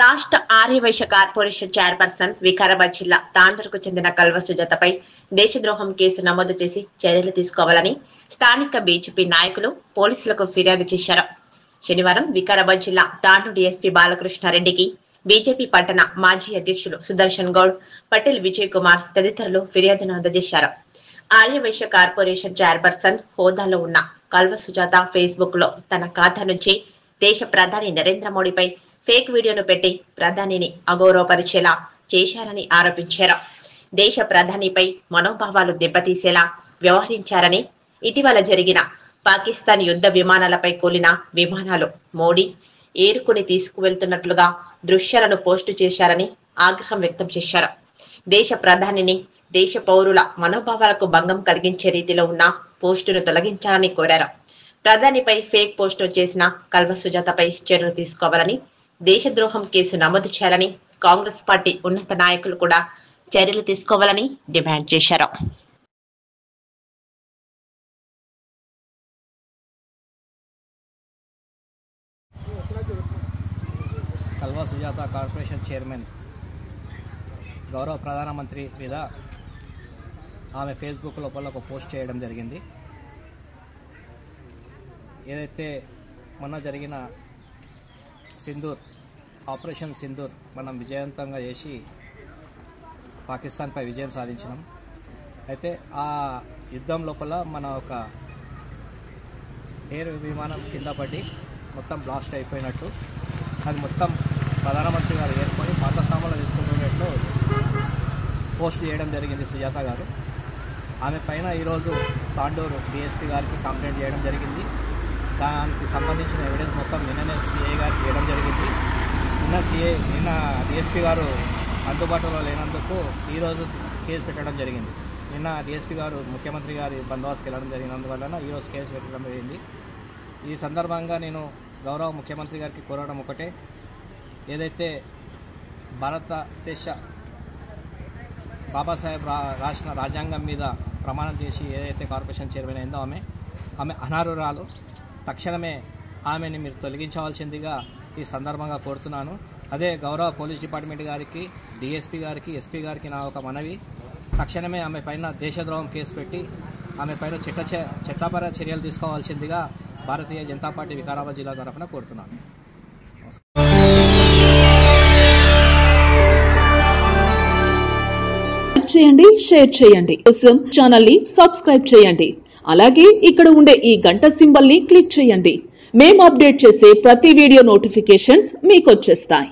రాష్ట్ర Aryavysya corporation chairperson Vikarabad జిల్లా తాండూరుకు చెందిన కల్వ సుజాతపై దేశద్రోహం కేసు నమోదు చేసి చర్యలు తీసుకోవాలని స్థానిక బీజేపీ నాయకులు పోలీసులకు ఫిర్యాదు చేశారు. శనివారం వికారాబాద్ జిల్లా తాండూరు డీఎస్పీ బాలకృష్ణారెడ్డికి బీజేపీ పట్టణ మాజీ అధ్యక్షులు సుదర్శన్ గౌడ్, పటేల్ విజయ్ కుమార్ తదితరులు ఫిర్యాదును అందజేశారు. ఆర్యవైశ్య కార్పొరేషన్ చైర్పర్సన్ హోదాలో ఉన్న కల్వ సుజాత ఫేస్బుక్ లో తన ఖాతా నుంచి దేశ ప్రధాని నరేంద్ర మోడీపై ఫేక్ వీడియోను పెట్టి ప్రధానిని అగౌరవపరిచేలా చేశారని ఆరోపించారు. దేశ ప్రధానిపై మనోభావాలు దెబ్బతీసేలా వ్యవహరించారని, ఇటీవల జరిగిన పాకిస్తాన్ యుద్ధ విమానాలపై కూలిన విమానాలు మోడీ ఏరుకుని తీసుకువెళ్తున్నట్లుగా దృశ్యాలను పోస్టు చేశారని ఆగ్రహం వ్యక్తం చేశారు. దేశ ప్రధానిని దేశ పౌరుల మనోభావాలకు భంగం కలిగించే రీతిలో ఉన్న పోస్టును తొలగించాలని కోరారు. ప్రధానిపై ఫేక్ పోస్టు చేసిన కల్వ సుజాతపై చర్యలు తీసుకోవాలని, దేశద్రోహం కేసు నమోదు చేయాలని కాంగ్రెస్ పార్టీ ఉన్నత నాయకులు కూడా చర్యలు తీసుకోవాలని డిమాండ్ చేశారు. కల్వ సుజాత కార్పొరేషన్ చైర్మన్ గౌరవ ప్రధానమంత్రి మీద ఆమె ఫేస్బుక్ లోపల ఒక పోస్ట్ చేయడం జరిగింది. ఏదైతే మొన్న జరిగిన సింధూర్ ఆపరేషన్ సింధూర్ మనం విజయవంతంగా చేసి పాకిస్తాన్పై విజయం సాధించినాం. అయితే ఆ యుద్ధం లోపల మన ఒక ఎయిర్ విమానం కింద పడి మొత్తం బ్లాస్ట్ అయిపోయినట్టు, అది మొత్తం ప్రధానమంత్రి గారు ఏర్పడి పాత సామాన్లు తీసుకుంటున్నట్లు పోస్ట్ చేయడం జరిగింది సుజాత గారు. ఆమె పైన ఈరోజు తాండూరు డిఎస్పీ గారికి కంప్లైంట్ చేయడం జరిగింది. దానికి సంబంధించిన ఎవిడెన్స్ మొత్తం నిన్ననే సిఐ గారికి చేయడం జరిగింది. నిన్న డిఎస్పీ గారు అందుబాటులో లేనందుకు ఈరోజు కేసు పెట్టడం జరిగింది. నిన్న డిఎస్పీ గారు ముఖ్యమంత్రి గారి బందోబస్తుకి వెళ్ళడం జరిగినందువలన ఈరోజు కేసు పెట్టడం జరిగింది. ఈ సందర్భంగా నేను గౌరవ ముఖ్యమంత్రి గారికి కోరడం ఒకటే, ఏదైతే భారతదేశ బాబాసాహెబ్ రాసిన రాజ్యాంగం మీద ప్రమాణం చేసి ఏదైతే కార్పొరేషన్ చైర్మన్ అయిందో ఆమె అనర్హురాలు. తక్షణమే ఆమెని మీరు తొలగించవలసిందిగా ఈ సందర్భంగా కోరుతున్నాను. అదే గౌరవ పోలీస్ డిపార్ట్మెంట్ గారికి, డిఎస్పీ గారికి, ఎస్పీ గారికి నా ఒక మనవి, తక్షణమే ఆమె పైన దేశద్రోహం కేసు పెట్టి ఆమె పైన చట్టపర చర్యలు తీసుకోవాల్సిందిగా భారతీయ జనతా పార్టీ వికారాబాద్ జిల్లా తరఫున కోరుతున్నాను. చేయండి, షేర్ చేయండి, కోసం ఛానల్ ని సబ్స్క్రైబ్ చేయండి. అలాగే ఇక్కడ ఉండే ఈ గంట సింబల్ ని క్లిక్ చేయండి. మేము అప్డేట్ చేసే ప్రతి వీడియో నోటిఫికేషన్స్ మీకు వచ్చేస్తాయి.